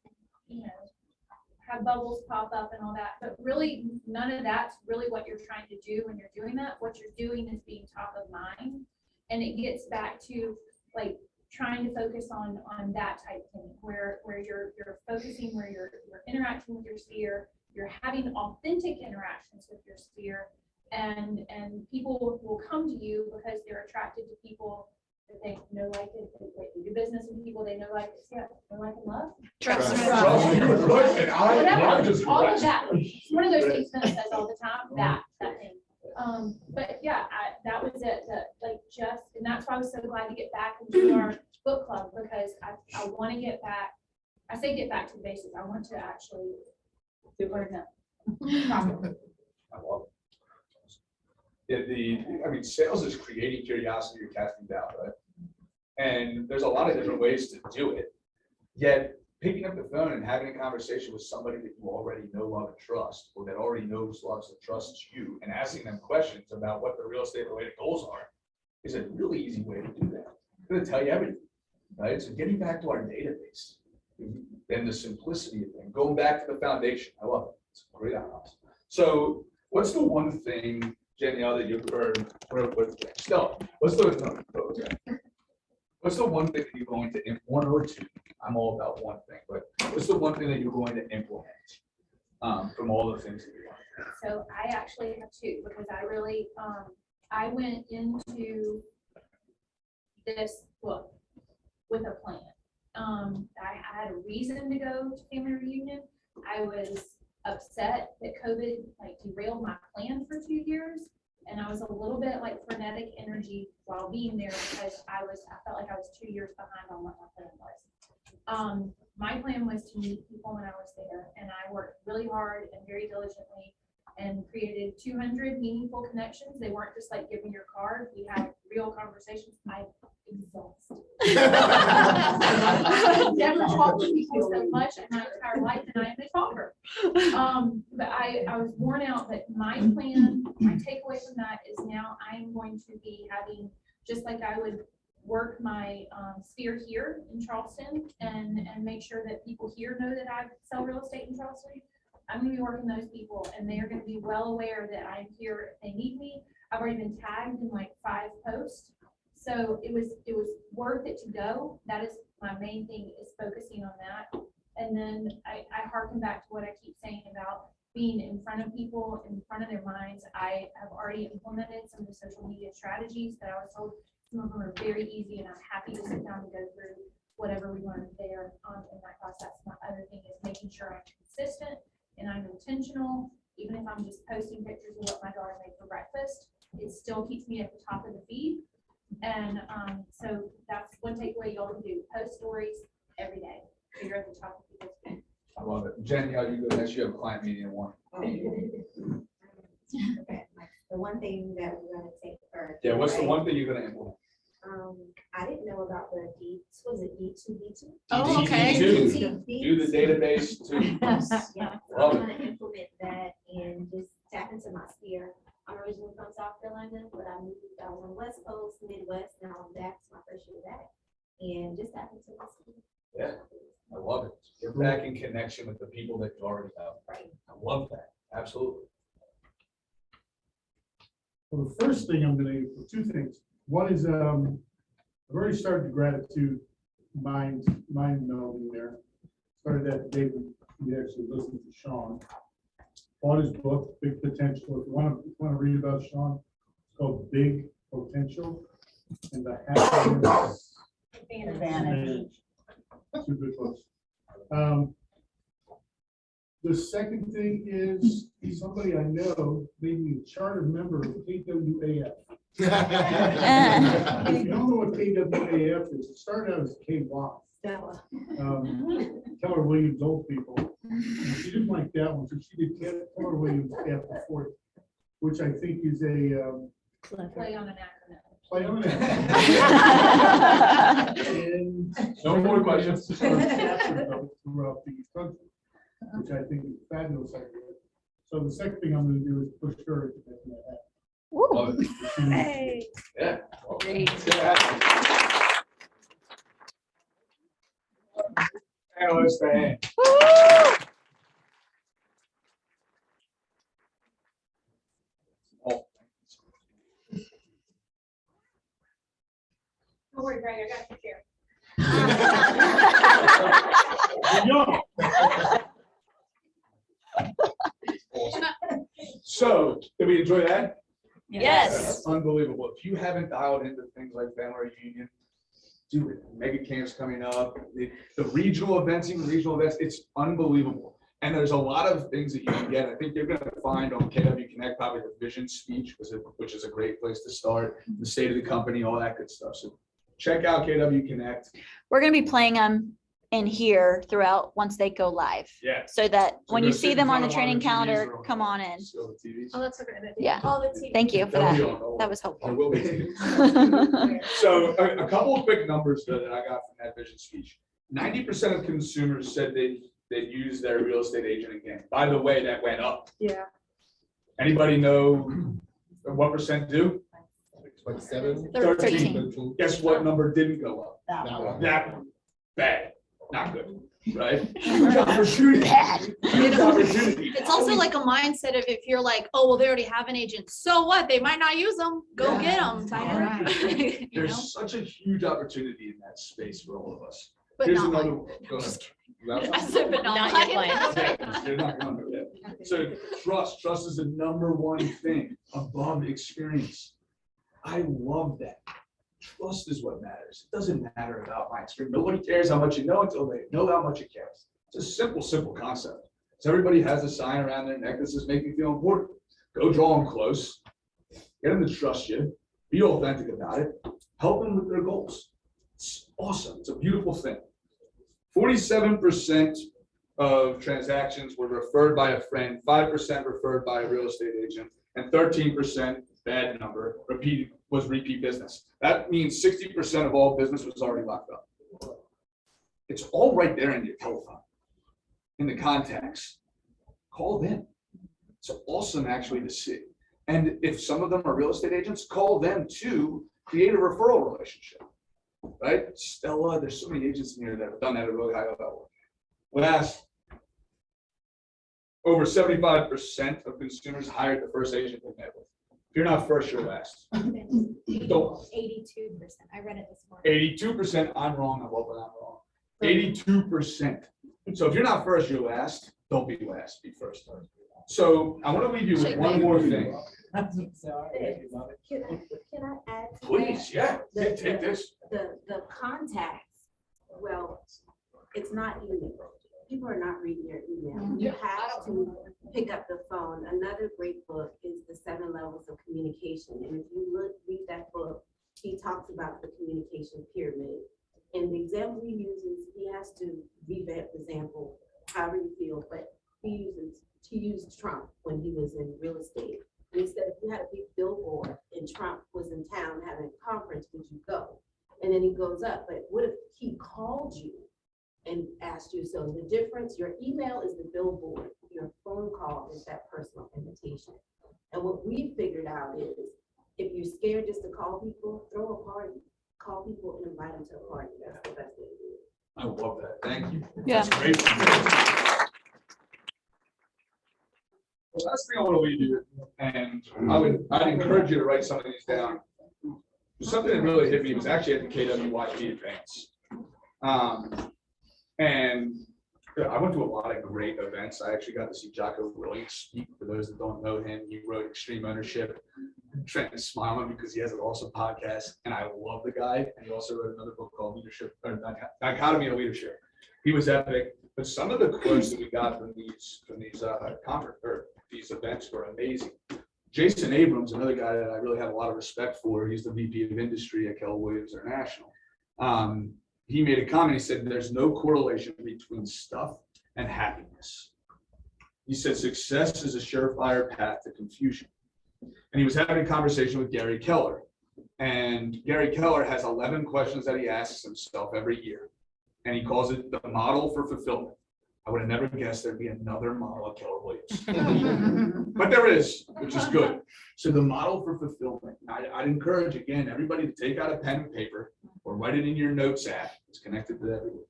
have bubbles pop up and all that, but really none of that's really what you're trying to do when you're doing that. What you're doing is being top of mind. And it gets back to like trying to focus on that type of thing where you're focusing, where you're interacting with your sphere, you're having authentic interactions with your sphere, and people will come to you because they're attracted to people that they know, like, they do business with people they know, like, they like and love. Trust and Trust. trust. And I'm just. All of that, one of those things Vince says all the time, that thing. But yeah, that was it, and that's why I was so glad to get back into our book club, because I want to get back, I say get back to the basics, I want to actually do what I'm I love it. Yeah, sales is creating curiosity or casting doubt, right? And there's a lot of different ways to do it. Yet picking up the phone and having a conversation with somebody that you already know, love, and trust, or that already knows, loves, and trusts you, and asking them questions about what their real estate related goals are, is a really easy way to do that. I'm going to tell you everything, right? So getting back to our database and the simplicity of it, going back to the foundation. I love it. It's a great outhouse. So what's the one thing, Danielle, that you've heard, Stella, what's the one thing that you're going to, one or two, I'm all about one thing, but what's the one thing that you're going to implement from all the things that you're doing? So I actually have two, because I really, I went into this book with a plan. I had a reason to go to Family Reunion. I was upset that COVID derailed my plan for 2 years. And I was a little bit like frenetic energy while being there because I felt like I was 2 years behind on what my plan was. My plan was to meet people when I was there, and I worked really hard and very diligently and created 200 meaningful connections. They weren't just like, give me your card. We had real conversations. I'm exhausted. I've never talked to people so much in my entire life, and I am a talker. But I was worn out, but my plan, my takeaway from that is now I'm going to be having, just like I would work my sphere here in Charleston and make sure that people here know that I sell real estate in Charleston. I'm gonna be working those people, and they are gonna be well aware that I'm here if they need me. I've already been tagged in like 5 posts. So it was worth it to go. That is my main thing, is focusing on that. And then I harken back to what I keep saying about being in front of people, in front of their minds. I have already implemented some of the social media strategies that I was told. Some of them are very easy, and I'm happy to sit down and go through whatever we learned there in that process. My other thing is making sure I'm consistent and I'm intentional. Even if I'm just posting pictures of what my daughter made for breakfast, it still keeps me at the top of the feed. And so that's one takeaway y'all can do: post stories every day. So you're at the top of people's feed. I love it. Jenny, how you go next? You have a client meeting at 1. Okay, like, the one thing that we're gonna take first. Yeah, what's the right? one thing you're gonna implement? I didn't know about the D, was it D2B2? Oh, okay. Do the database too. Yeah, so Love I'm it. gonna implement that and just tap into my sphere. I'm originally from South Carolina, but I moved, I was on the West Coast, Midwest, now I'm back, it's my first year back. And just tap into my sphere. Yeah, I love it. Get back in connection with the people that you already have. Right. I love that. Absolutely. Well, the first thing I'm gonna, 2 things. One is, I've already started the gratitude mind melding there. Started that today, we actually listened to Sean. Bought his book, Big Potential. If you want to read about Sean, it's called Big Potential and the Happiness Advantage. 2 good books. The second thing is somebody I know made me a charter member of KWAF. If you don't know what KWAF is, it started out as KWAF. Keller Williams Old People. And she didn't like that one, so she did Keller Williams after 40, which I think is a Play on an acronym. play on it. And No more questions. throughout the country, which I think is a fabulous idea. So the second thing I'm going to do is push her to get that. Love it. Hey. Yeah. Great. Analyst fan. Oh, Don't worry, Greg, I got you here. so, did we enjoy that? Yes. Unbelievable. If you haven't dialed into things like family reunion, do it. Mega camps coming up, the regional events, even regional events, it's unbelievable. And there's a lot of things that you can get. I think you're going to find on KW Connect probably the vision speech, which is a great place to start, the state of the company, all that good stuff. So check out KW Connect. We're gonna be playing them in here throughout once they go live. Yeah. So that So when go you sit see in them on front the of one of training the TVs calendar, or on come on in. still the TVs. Oh, that's a great idea. Yeah. All the TV. Thank you for They'll be that. on, don't That worry. was There helpful. will be. So a couple of quick numbers that I got from that vision speech. 90% of consumers said they use their real estate agent again. By the way, that went up. Yeah. Anybody know what percent do? Like 7, 13. 13. Guess what number didn't go up? That one. That one. Bad, not good, right? Huge opportunity. Huge opportunity. It's also like a mindset of if you're like, oh, well, they already have an agent. So what? They might not use them. Go Yeah. get them. You know? There's such a huge opportunity in that space for all of us. But Here's not another mine. one. Go ahead. I said, but not Not your mine. Yeah, you're not going to that. So trust is the number one thing above experience. I love that. Trust is what matters. It doesn't matter about my experience. Nobody cares how much you know until they know how much it cares. It's a simple concept. So everybody has a sign around their neck that says make me feel important. Go draw them close. get them to trust you, be authentic about it, help them with their goals. It's awesome. It's a beautiful thing. 47% of transactions were referred by a friend, 5% referred by a real estate agent, and 13%, bad number, was repeat business. That means 60% of all business was already locked up. It's all right there in your telephone, in the contacts. Call them. It's awesome actually to see. And if some of them are real estate agents, call them to create a referral relationship, right? Stella, there's so many agents in here that have done that at a really high level. Last, over 75% of consumers hired the first agent they met with. If you're not first, you're last. 82%. I read it this morning. 82%, I'm wrong, I love when I'm wrong. 82%. So if you're not first, you're last. Don't be last, be first. So I want to leave you with one more thing. Can I add to that? Please, yeah, take this. The contacts, well, it's not email. People are not reading your email. You have to pick up the phone. Another great book is The 7 Levels of Communication. And if you read that book, he talks about the communication pyramid. And the example he uses, he has to revamp the example, however you feel, but he used Trump when he was in real estate. And he said, if you had a big billboard and Trump was in town having a conference, would you go? And then he goes up, but what if he called you and asked you? So the difference, your email is the billboard, your phone call is that personal invitation. And what we figured out is, if you're scared just to call people, throw a party. Call people and invite them to a party. That's the best way to do it. I love that. Thank you. Yeah. That's great. The last thing I want to leave you, and I'd encourage you to write some of these down. Something that really hit me was actually at the KWYP Advance. And I went to a lot of great events. I actually got to see Jocko Willink speak. For those that don't know him, he wrote Extreme Ownership. Trent's smiling because he has an awesome podcast, and I love the guy. And he also wrote another book called Leadership, or Dichotomy of Leadership. He was epic. But some of the quotes that we got from these conference or these events were amazing. Jason Abrams, another guy that I really have a lot of respect for. He's the VP of Industry at Keller Williams International. He made a comment. He said, "There's no correlation between stuff and happiness." He said, "Success is a surefire path to confusion." And he was having a conversation with Gary Keller. And Gary Keller has 11 questions that he asks himself every year. And he calls it the model for fulfillment. I would have never guessed there'd be another model of Keller Williams. But there is, which is good. So the model for fulfillment, I'd encourage, again, everybody to take out a pen and paper or write it in your notes app. It's connected to everything.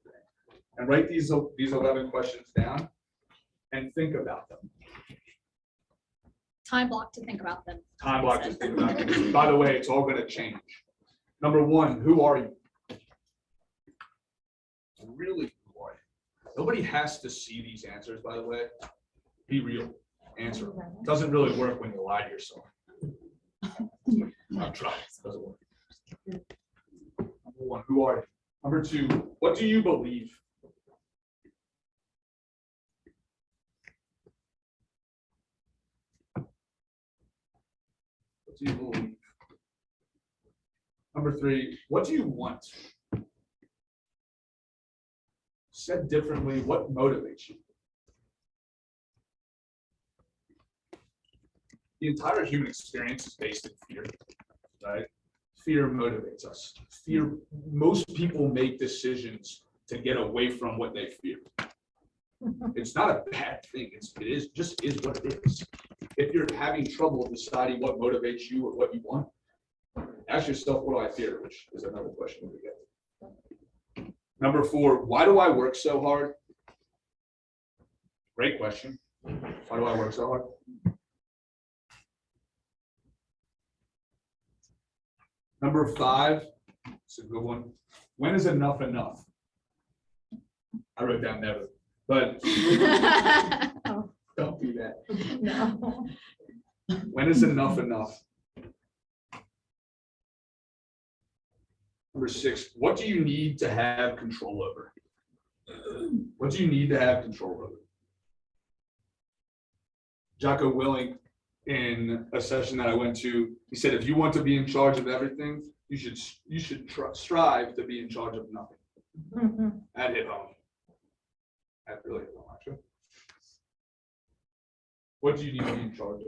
And write these 11 questions down and think about them. Time block to think about them. Time block to think about them. By the way, it's all going to change. Number one, who are you? Really, who are you? Nobody has to see these answers, by the way. Be real. Answer them. Doesn't really work when you lie to yourself. I'm trying. Doesn't work. Number one, who are you? Number two, what do you believe? What do you believe? Number three, what do you want? Said differently, what motivates you? The entire human experience is based in fear, right? Fear motivates us. Fear, most people make decisions to get away from what they fear. It's not a bad thing. It just is what it is. If you're having trouble deciding what motivates you or what you want, ask yourself, what do I fear? Which is another question we get. Number four, why do I work so hard? Great question. Why do I work so hard? Number five, it's a good one. When is enough enough? I wrote down never, but don't do that. No. When is enough enough? Number six, what do you need to have control over? What do you need to have control over? Jocko Willink in a session that I went to. He said, if you want to be in charge of everything, you should strive to be in charge of nothing. That hit home. That really hit home, actually. What do you need to be in charge of?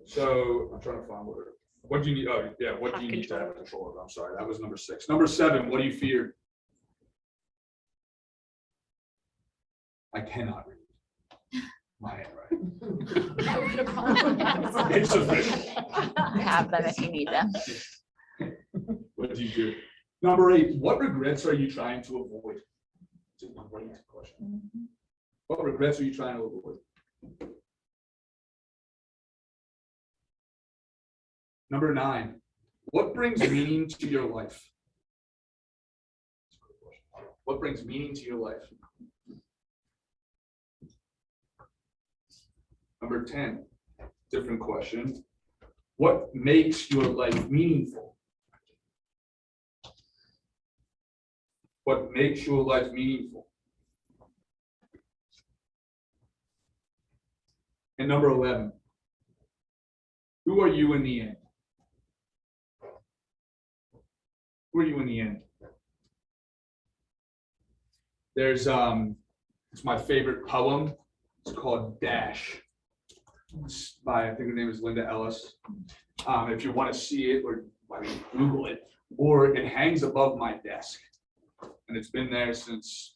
So I'm trying to find what do you need? Oh, yeah. What do you need to have control of? I'm sorry. That was number 6. Number 7, what do you fear? I cannot read my handwriting. It's official. I have them if you need them. What do you do? Number 8, what regrets are you trying to avoid? It's a great question. What regrets are you trying to avoid? Number 9, what brings meaning to your life? What brings meaning to your life? Number 10, different question. What makes your life meaningful? What makes your life meaningful? And number 11, who are you in the end? Who are you in the end? There's it's my favorite poem. It's called Dash. It's by, I think her name is Linda Ellis. If you want to see it, or I mean, Google it, or it hangs above my desk, and it's been there since.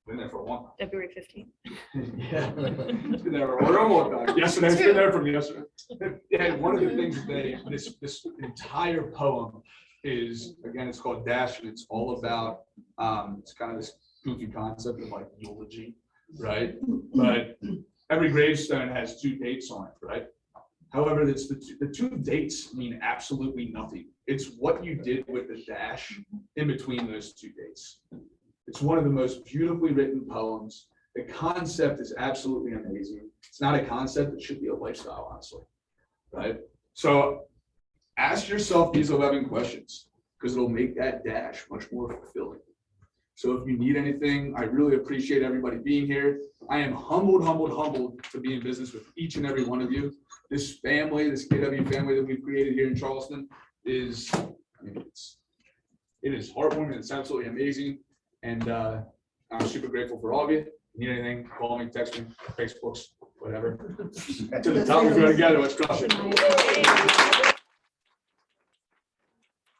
Been there for a while. February 15th. Yeah, it's been there for a long time. Yesterday, it's been there from yesterday. Yeah, one of the things that this entire poem is, again, it's called Dash, and it's all about, it's kind of this goofy concept of like eulogy, right? But every gravestone has 2 dates on it, right? However, it's the two dates mean absolutely nothing. It's what you did with the dash in between those 2 dates. It's one of the most beautifully written poems. The concept is absolutely amazing. It's not a concept, it should be a lifestyle, honestly, right? So ask yourself these 11 questions, because it'll make that dash much more fulfilling. So if you need anything, I really appreciate everybody being here. I am humbled to be in business with each and every one of you. This family, this KW family that we've created here in Charleston is, I mean, it is heartwarming. It's absolutely amazing. And I'm super grateful for all of you. If you need anything, call me, text me, Facebooks, whatever. To the top, we go together. Let's crush it.